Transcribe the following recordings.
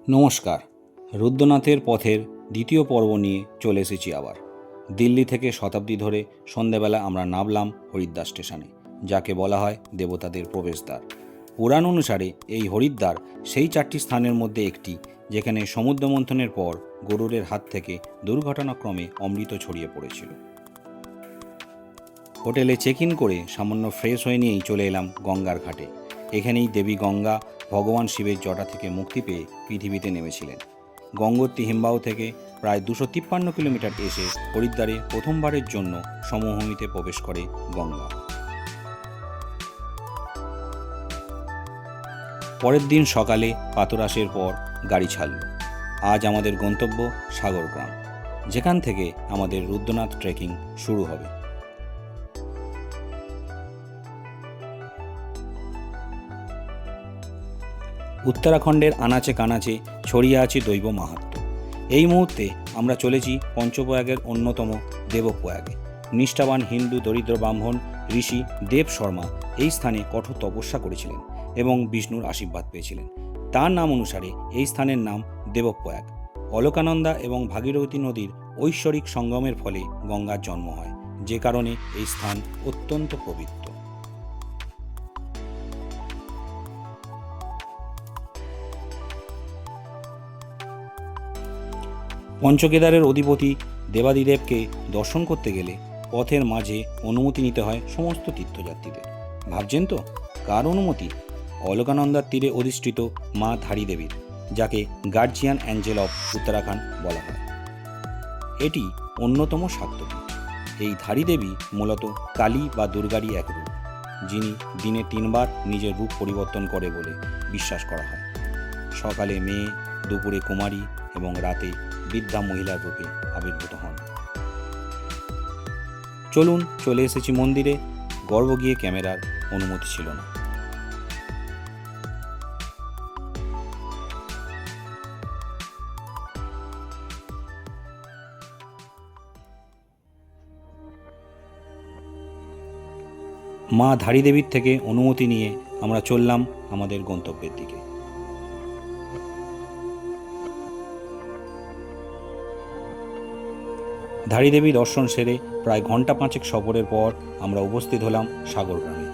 নমস্কার। রুদ্রনাথের পথের দ্বিতীয় পর্ব নিয়ে চলে এসেছি আবার। দিল্লি থেকে শতাব্দী ধরে সন্ধ্যাবেলা আমরা নামলাম হরিদ্বার স্টেশনে, যাকে বলা হয় দেবতাদের প্রবেশদ্বার। পুরাণ অনুসারে এই হরিদ্বার সেই 4টি স্থানের মধ্যে একটি, যেখানে সমুদ্র মন্থনের পর গরুরের হাত থেকে দুর্ঘটনাক্রমে অমৃত ছড়িয়ে পড়েছিল। হোটেলে চেক ইন করে সামান্য ফ্রেশ হয়ে নিয়েই চলে এলাম গঙ্গার ঘাটে। এখানেই দেবী গঙ্গা ভগবান শিবের জটা থেকে মুক্তি পেয়ে পৃথিবীতে নেমেছিলেন। গঙ্গোত্রী হিমবাহ থেকে প্রায় 253 কিলোমিটার এসে হরিদ্বারে প্রথমবারের জন্য সমভূমিতে প্রবেশ করে গঙ্গা। পরের দিন সকালে প্রাতরাশের পর গাড়ি ছাড়ল। আজ আমাদের গন্তব্য সাগরগ্রাম, যেখান থেকে আমাদের রুদ্রনাথ ট্রেকিং শুরু হবে। উত্তরাখণ্ডের আনাচে কানাচে ছড়িয়ে আছে দৈব মাহাত্ম্য। এই মুহূর্তে আমরা চলেছি পঞ্চপ্রয়াগের অন্যতম দেবপ্রয়াগে। নিষ্ঠাবান হিন্দু দরিদ্র ব্রাহ্মণ ঋষি দেব শর্মা এই স্থানে কঠোর তপস্যা করেছিলেন এবং বিষ্ণুর আশীর্বাদ পেয়েছিলেন। তার নাম অনুসারে এই স্থানের নাম দেবপ্রয়াগ। অলকানন্দা এবং ভাগীরথী নদীর ঐশ্বরিক সঙ্গমের ফলে গঙ্গার জন্ম হয়, যে কারণে এই স্থান অত্যন্ত পবিত্র। পঞ্চকেদারের অধিপতি দেবাদিদেবকে দর্শন করতে গেলে পথের মাঝে অনুমতি নিতে হয় সমস্ত তীর্থযাত্রীদের। ভাবছেন তো কার অনুমতি? অলকানন্দার তীরে অধিষ্ঠিত মা ধারী দেবীর, যাকে গার্জিয়ান অ্যাঞ্জেল অফ উত্তরাখণ্ড বলা হয়। এটি অন্যতম শাক্তপীঠ। এই ধারী দেবী মূলত কালী বা দুর্গারই এক রূপ, যিনি দিনে 3বার নিজের রূপ পরিবর্তন করে বলে বিশ্বাস করা হয়। সকালে মেয়ে, দুপুরে কুমারী এবং রাতে বৃদ্ধা মহিলার রূপে আবির্ভূত হন। চলুন, চলে এসেছি মন্দিরে। গর্ভ গিয়ে ক্যামেরার অনুমতি ছিল না। মা ধারী দেবীর থেকে অনুমতি নিয়ে আমরা চললাম আমাদের গন্তব্যের দিকে। ধারী দেবী দর্শন সেরে প্রায় ঘন্টা 5 সফরের পর আমরা উপস্থিত হলাম সাগরগ্রামে।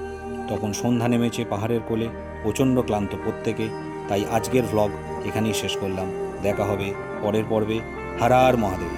তখন সন্ধ্যা নেমেছে পাহাড়ের কোলে, প্রচণ্ড ক্লান্ত প্রত্যেকে। তাই আজকের ভ্লগ এখানেই শেষ করলাম। দেখা হবে পরের পর্বে। হর হর মহাদেব।